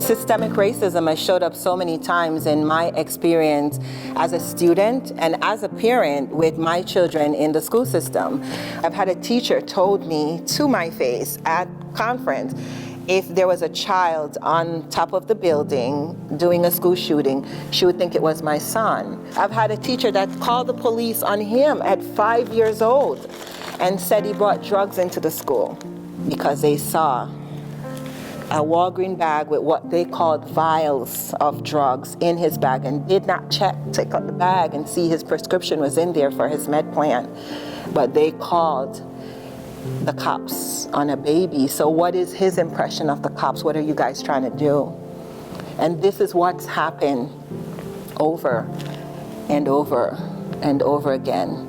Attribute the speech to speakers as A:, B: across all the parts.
A: Systemic racism has showed up so many times in my experience as a student and as a parent with my children in the school system. I've had a teacher told me to my face at conference, if there was a child on top of the building doing a school shooting, she would think it was my son. I've had a teacher that called the police on him at 5 years old and said he brought drugs into the school because they saw a Walgreens bag with what they called vials of drugs in his bag and did not take out the bag and see his prescription was in there for his med plan. But they called the cops on a baby. So what is his impression of the cops? What are you guys trying to do? And this is what's happened over and over and over again.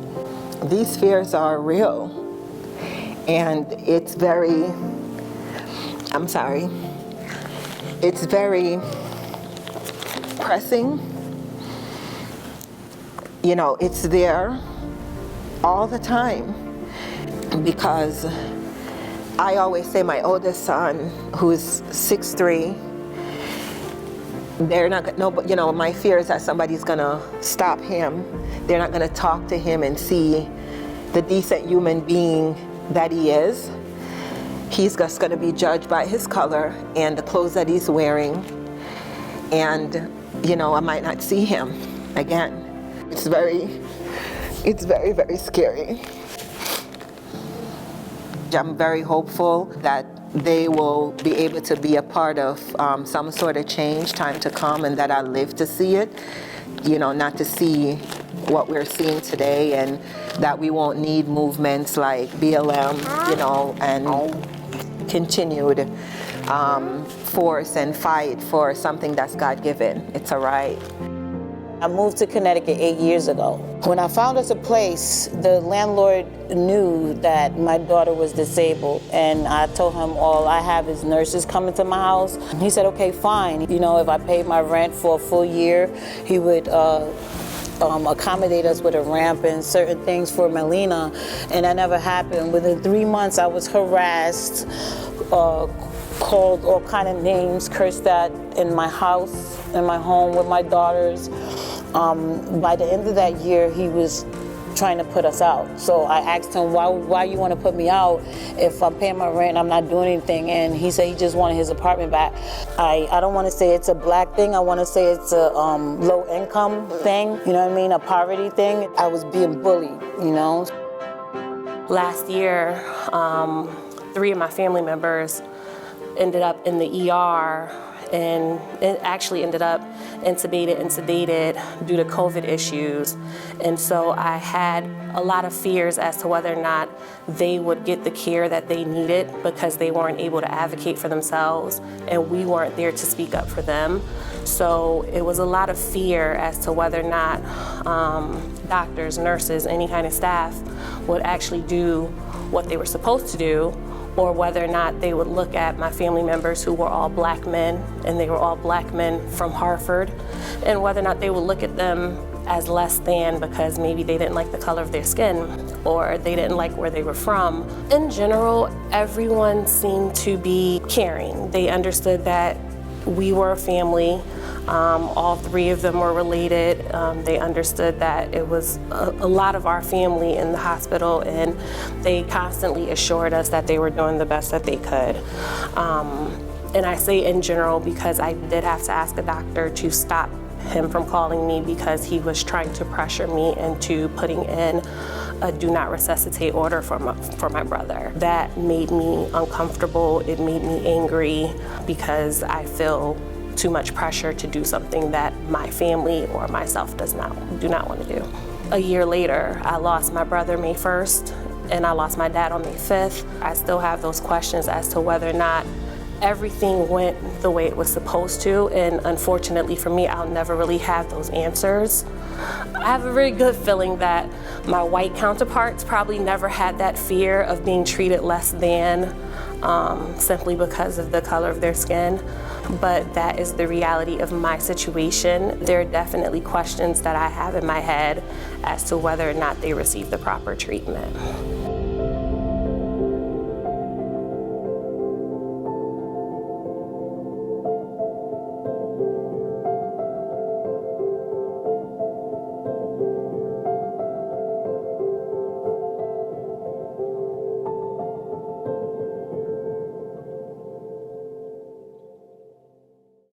A: These fears are real. And it's very pressing. You know, it's there all the time because I always say my oldest son, who's 6'3", they're not, you know, my fear is that somebody's gonna stop him. They're not gonna talk to him and see the decent human being that he is. He's just going to be judged by his color and the clothes that he's wearing. And, you know, I might not see him again. It's very, very scary. I'm very hopeful that they will be able to be a part of some sort of change, time to come, and that I live to see it. You know, not to see what we're seeing today, and that we won't need movements like BLM, you know, and continued force and fight for something that's God-given. It's a right.
B: I moved to Connecticut 8 years ago. When I found us a place, the landlord knew that my daughter was disabled, and I told him all I have is nurses coming to my house. He said, okay, fine. You know, if I paid my rent for a full year, he would accommodate us with a ramp and certain things for Melina, and that never happened. Within 3 months, I was harassed, called all kind of names, cursed at in my house, in my home with my daughters. By the end of that year, he was trying to put us out. So I asked him, why you want to put me out if I'm paying my rent and I'm not doing anything? And he said he just wanted his apartment back. I don't want to say it's a black thing. I want to say it's a low income thing, you know what I mean, a poverty thing. I was being bullied, you know.
C: Last year, 3 of my family members ended up in the ER, and it actually ended up intubated and sedated due to COVID issues. And so I had a lot of fears as to whether or not they would get the care that they needed because they weren't able to advocate for themselves and we weren't there to speak up for them. So it was a lot of fear as to whether or not doctors, nurses, any kind of staff would actually do what they were supposed to do, or whether or not they would look at my family members who were all black men, and they were all black men from Hartford, and whether or not they would look at them as less than because maybe they didn't like the color of their skin or they didn't like where they were from. In general, everyone seemed to be caring. They understood that we were a family. All 3 of them were related. They understood that it was a lot of our family in the hospital, and they constantly assured us that they were doing the best that they could. And I say in general because I did have to ask a doctor to stop him from calling me because he was trying to pressure me into putting in a do not resuscitate order for my brother. That made me uncomfortable. It made me angry because I feel too much pressure to do something that my family or myself do not want to do. A year later, I lost my brother May 1st, and I lost my dad on May 5th. I still have those questions as to whether or not everything went the way it was supposed to, and unfortunately for me, I'll never really have those answers. I have a very good feeling that my white counterparts probably never had that fear of being treated less than simply because of the color of their skin. But that is the reality of my situation. There are definitely questions that I have in my head as to whether or not they receive the proper treatment.